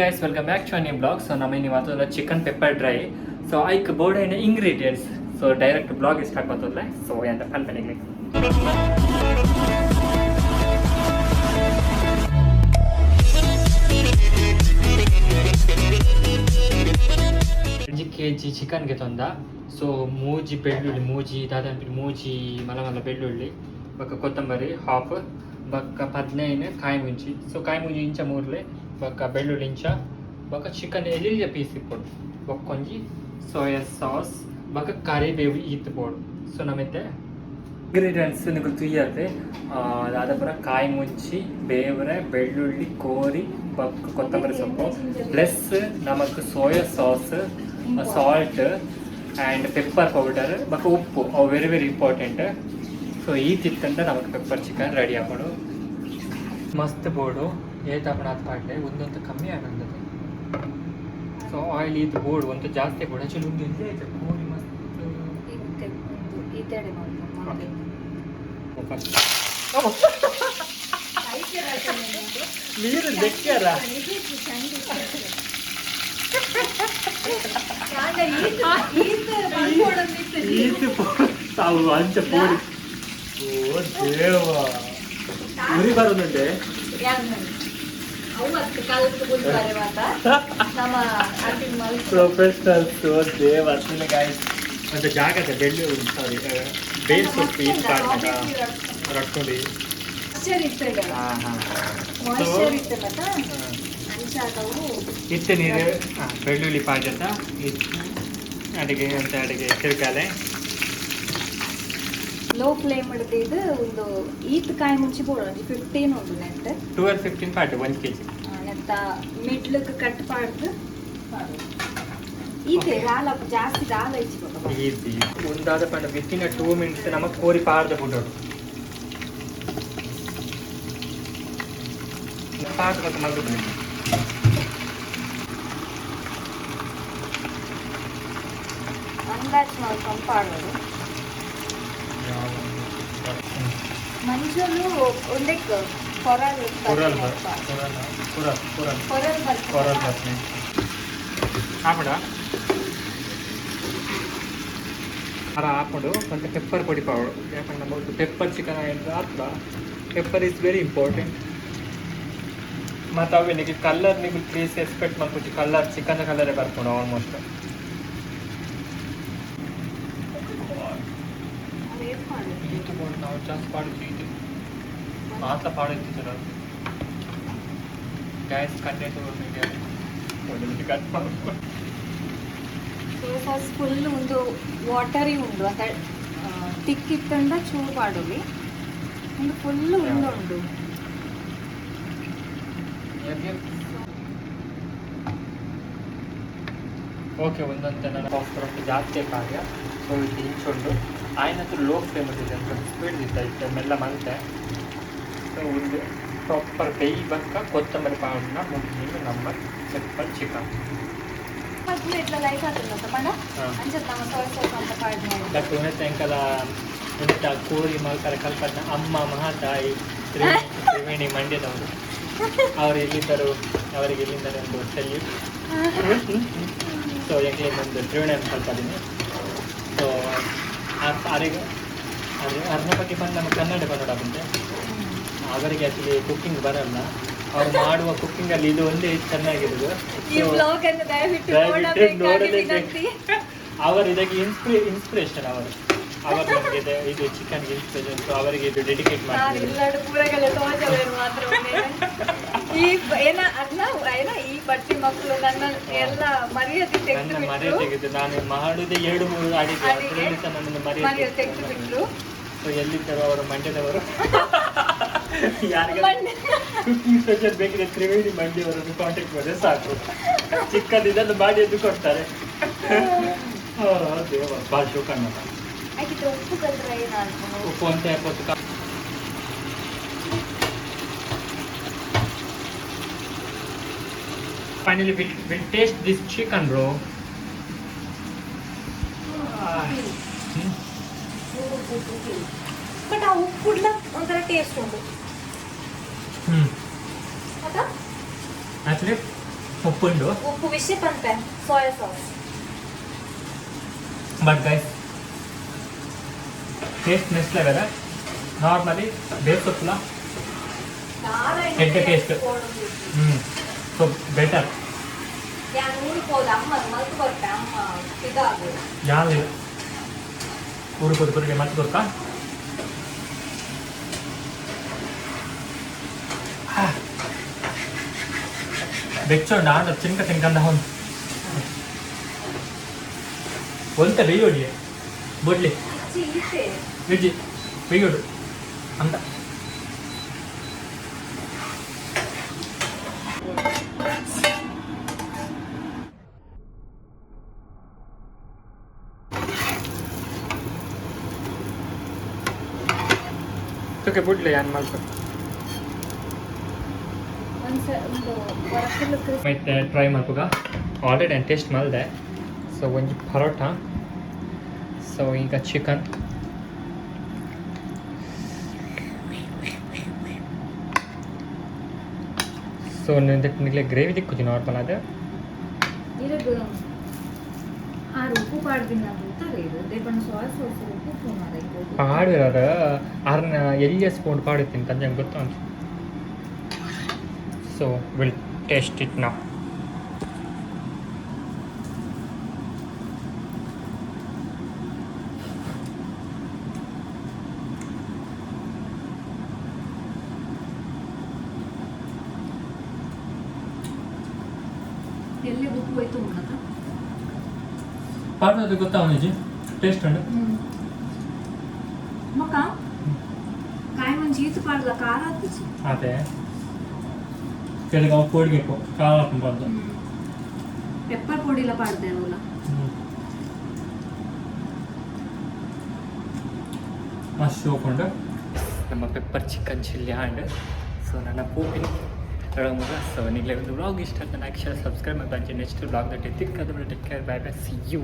Guys, welcome back to a new vlog. So ನಮ್ಮ ಇವತ್ತು chicken pepper dry. So ಐಕ್ ಬೋರ್ಡ್ ingredients. So direct vlog start ಮಾಡ್ತದಲ್ಲ. So ಎಂತ ಕಲ್ಪನೆಗೆ kg ಚಿಕನ್ಗೆ ತಂದ. ಸೊ ಮೂಜಿ ಬೆಳ್ಳುಳ್ಳಿ ಮೂಜಿ ಮಲ ಬೆಳ್ಳುಳ್ಳಿ ಬಕ್ಕ ಕೊತ್ತಂಬರಿ ಹಾಫ್ ಬಕ್ಕ 15 ಕಾಯಿ ಮುಂಚಿ. ಸೊ ಕಾಯಿ ಮುಂಚಿ ಇಂಚ ಮೂರ್ಲೆ ಬಕ್ಕ ಬೆಳ್ಳುಳ್ಳಿ ಇಂಚ ಬಕ್ಕ ಚಿಕನ್ ಎಲ್ಲಿಯ ಪೀಸ್ ಇಪ್ಪಡು ಬಕ್ಕೊಂಜಿ ಸೋಯಾ ಸಾಸ್ ಬಕ್ಕ ಕರಿಬೇವು ಇತ್ಬೋದು. ಸೊ ನಮಗೆ ಇಂಗ್ರೀಡಿಯೆಂಟ್ಸ್ ನಿಮಗೆ ತುಯ್ಯತ್ತೆ ಅದಾದ ಪರ ಕಾಯಿ ಮುಂಚಿ ಬೇವರೆ ಬೆಳ್ಳುಳ್ಳಿ ಕೋರಿ ಬಕ್ಕ ಕೊತ್ತಂಬರಿ ಸೊಪ್ಪು ಪ್ಲಸ್ ನಮಗೆ soya sauce salt and pepper powder ಬಕ್ಕ ಉಪ್ಪು ಅವು ವೆರಿ ಇಂಪಾರ್ಟೆಂಟ್. ಸೊ ಈ ತಿಕ್ಕಂತ ನಮಗೆ ಪೆಪ್ಪರ್ ಚಿಕನ್ ರೆಡಿ ಹಾಕೋಡು ಮಸ್ತ್ ಬೋರ್ಡು ಏತಾಪಣ ಅದು ಪಾಡ್ಲೆ ಒಂದೊಂದು ಕಮ್ಮಿ ಆಗಂತದೆ. ಸೊ ಆಯಿಲ್ ಇದು ಬೋರ್ಡ್ ಒಂದು ಜಾಸ್ತಿ ಕೂಡ ಚಲೋ ಇಲ್ಲೇ ಐತೆ ಬೋಡಿ ಮಸ್ತ್ ನೀರು ಬೆಕ್ಕ್ಯಾರ ತಾವು ಅಂಚ ಪೋಡಿ ಓ ದೇವ ಉರಿ ಬರೋದಂತೆ ಪ್ರೊಫೆಷನಲ್ಸ್ ದೇವ ಗಾಯ್ಸ್ ಒಂದು ಜಾಗದ ಬೆಳ್ಳುಳ್ಳಿ ಸಾರಿ ಬೇಲ್ ಸೊಪ್ಪು ಇದು ಕಾಡ್ನಾಗ ರಟ್ಕೊಂಡು ಇತ್ತು ನೀರು ಬೆಳ್ಳುಳ್ಳಿ ಪಾಜತ ಇತ್ತು ಅಡಿಗೆ ಅಂತ ಅಡಿಗೆ ತಿರ್ಗಾಲೆ ಲೋ ಫ್ಲೇಮ್ ಹಿಡಿದು ಒಂದು ಈತ್ ಕಾಯಿ ಮುಂಚೆ ಬೋಡೋದು 15 ಉಂಟು ನೆಟ್ 12-15 ಪಾಟು 1 kg ನೆತ್ತ ಮಿಡ್ಲಿಗೆ ಕಟ್ ಪಾಡ್ದು ಈತೆ ರಾಲ ಜಾಸ್ತಿ ರಾಲ ಇಚ್ಚಿಬೋದು ಈಸಿ ಒಂದಾದ ಪಂಡ ವಿತಿನ್ 2 ಮಿನಿಟ್ಸ್ ನಮಗೆ ಕೋರಿ ಪಾಡ್ದು ಬಿಡೋದು ಪಾಡ್ದು ಮತ್ತೆ ಮಗ್ದು ಅಂದಾಜು ಮಾಡ್ಕೊಂಡು ಪಾಡೋದು ಮಂಜಲು ಒಂದೇ ಕೊರಲ್ ಹಾಕೊಂಡು కొంత పెప్పర్ పొడి పౌడర్ ಯಾಕಂದ್ರೆ ನಮಗೆ ಪೆಪ್ಪರ್ ಚಿಕನ್ ಆಯ್ತು ಪೆಪ್ಪರ್ ಈಸ್ ವೆರಿ ಇಂಪಾರ್ಟೆಂಟ್. ಮತ್ತು ಅವು ನಿಮಗೆ ಕಲರ್ ನೀವು ಪ್ಲೀಸ್ ಎಕ್ಸ್ಪೆಕ್ಟ್ ಮಾಡ್ಕೊಟ್ಟು ಕಲರ್ ಚಿಕನ್ ಕಲರೇ ಬರ್ಕೊಂಡು ಆಲ್ಮೋಸ್ಟ್ ನಾವು ಜಾಸ್ತಿ ಪಾಡುತ್ತೀವಿ ಮಾತ್ರ ಪಾಡುತ್ತಿದ್ದರು ಗ್ಯಾಸ್ ಕಟ್ಟೆ ಕಟ್ ಮಾಡ್ಕೊಂಡು ಫಸ್ಟ್ ಫುಲ್ ಒಂದು ವಾಟರಿ ಉಂಡು ಅಂತ ತಿಕ್ಕಿತ್ತಂದ ಚೂರು ಪಾಡೋವಿ ಒಂದು ಫುಲ್ ಉಂಡು ಓಕೆ ಒಂದೊಂದು ನನಗೆ ಜಾಸ್ತಿ ಕಾರ್ಯ ಸೊ ಇದು ಇಂಚುಂಡು ಆಯ್ನಂತೂ ಲೋ ಫ್ಲೇಮಲ್ಲಿದೆ ಅಂತ ಸ್ಪೀಡ್ ಇತ್ತು ಮೆಲ್ಲ ಮಂತೆ. ಸೊ ಒಂದು ಪ್ರಾಪರ್ ಬೇಯಿ ಬಕ್ಕ ಕೊತ್ತಂಬರಿ ಪಾವನ್ನ ಮುಗಿದು ನಮ್ಮ ಪೆಪ್ಪರ್ ಚಿಕನ್ ಸಾಯಂಕಾಲ ಉಂಟ ಕೋರಿ ಮಲ್ಕರ ಕಲ್ಪನ ಅಮ್ಮ ಮಹಾತಾಯಿ ತ್ರಿವೇಣಿ ಮಂಡ್ಯದವರು ಅವರು ಎಲ್ಲಿದ್ದರು ಅವರಿಗೆ ಎಲ್ಲಿಂದ ಒಂದು ಸೆಲ್ಯೂಟ್. ಸೊ ಒಂದು ತ್ರಿವೇಣಿ ಅಂತ ಕಲ್ಪದೀನಿ. ಸೊ ಅವರಿಗೆ ಅರ್ನ ಬಗ್ಗೆ ಬಂದು ನಮ್ಮ ಕನ್ನಡ ಬಂದೆ ಅವರಿಗೆ ಆ್ಯಕ್ಚುಲಿ ಕುಕ್ಕಿಂಗ್ ಬರಲ್ಲ. ಅವ್ರು ಮಾಡುವ ಕುಕ್ಕಿಂಗಲ್ಲಿ ಇದು ಒಂದೇ ಚೆನ್ನಾಗಿರೋದು. ಅವರು ಇದಕ್ಕೆ ಇನ್ಸ್ಪಿರೇಷನ್ ಅವರು ನಮಗೆ ಇದು ಚಿಕನ್ಗೆ ಇನ್ಸ್ಪಿರೇಷನ್. ಸೊ ಅವರಿಗೆ ಇದು ಡೆಡಿಕೇಟ್ ಮಾಡ್ತಾರೆ. ನನ್ನ ಮರೆ ತೆಗೆದು ನಾನು ಮಾಡುವುದೇ 2-3 ಅಡಿಗೆ ನನ್ನನ್ನು ಮರೆ ತೆಗೆದು. ಸೊ ಎಲ್ಲಿದ್ದರು ಅವರು ಮಂಡ್ಯದವರು ಯಾರಿಗೆಲ್ಲ ಕುಕಿಂಗ್ ಸ್ಪೆಷಲ್ ಬೇಕಿದೆ ತ್ರಿವೇಣಿ ಮಂಡ್ಯವರನ್ನು ಕಾಂಟ್ಯಾಕ್ಟ್ ಮಾಡಿದ್ರೆ ಸಾಕು. ಚಿಕ್ಕದು ಇದನ್ನು ಮಾಡಿ ಎದ್ದು ಕೊಡ್ತಾರೆ. ದೇವ ಭಾಳ ಶೋಕಣ್ಣ ಉಪ್ಪು ಅಂತ ಹಾಕೋದು. Finally, we'll taste this chicken, bro. But ಆ ಉಪ್ಪು ಒಂಥರ ಟೇಸ್ಟ್ ಉಂಟು. ಆ್ಯಕ್ಚುಲಿ ಉಪ್ಪುಂಡು ಉಪ್ಪು ವಿಷಯ ಪಂಪೆ soya sauce but guys taste next level normally ಬೇಸೊಪ್ಪುಲ ಹೆಡ್ ಟೇಸ್ಟ್ ಸೊ ಬೆಟರ್ ಯಾರು ಊರಿಗೆ ಮತ್ತೆ ಗೊತ್ತಾ ಬೆಚ್ಚೋಂಡ ಆಂಡ ಚಿಂಕ ತಿನ್ಕಂದ ಹೊಂದು ಒಂತ ಬೇಯೋಡಿ ಬೊಡ್ಲಿ ವಿಜಿ ಬೇಯೋಡು ಅಂತ ತುಕೆ ಬಿಡ್ಲಿ ಏನು ಮಾಡ್ಬೇಕು ಮತ್ತೆ ಟ್ರೈ ಮಾಡ್ಬೇಕ ಆಲ್ರೆಡಿ ನಾನು ಟೇಸ್ಟ್ ಮಾಡಿದೆ ಸೊ ಒಂಜಿ ಪರೋಟ ಸೊ ಈಗ ಚಿಕನ್ ಸೊ ನಿಮಗೆ ಗ್ರೇವಿ ದಿಕ್ಕುದು ನಾರ್ಮಲ್ ಅದು ಪಾಡಿರ ಅರ್ನ ಎಲ್ಲಿಯ ಸ್ಪೂನ್ ಪಾಡುತ್ತೀನಿ ತಂದೆ ಗೊತ್ತು ಸೊ ವಿಲ್ ಟೇಸ್ಟ್ ಇಟ್ ನಾವು ಎಲ್ಲಿ ಉಪ್ಪು ಹೋಯ್ತು ಉಂಟದ ಪಾಡೋದು ಗೊತ್ತಾವನಿಜಿ ಟೇಸ್ಟ್ ಉಂಟು ಮಕ್ಕ ಕಾಯಿ ಮುಂಚೆ ಈತು ಪಾಡ್ದ ಖಾರ ಹತ್ತಿಸಿ ಅದೇ ಕೆಳಗೆ ಅವು ಪೋಡಿಗೆ ಖಾರ ಹಾಕೊಂಬಾರ್ದು ಪೆಪ್ಪರ್ ಪೊಡಿಲ ಪಾಡ್ದೇವಲ್ಲ ಮಸ್ತ್ ಹೋಗ್ಕೊಂಡು ನಮ್ಮ pepper chicken chilli hand so ನನ್ನ ಪೂಪಿನ ಹೇಳೋಮಗ ಸೊ ನಿಗಲೇ ಒಂದು ವ್ಲಾಗ್ ಇಷ್ಟ ಅಂತ ಲೈಕ್ ಶೇರ್ ಸಬ್ಸ್ಕ್ರೈಬ್ ಮಾಡಿ next vlog that take care bye bye see you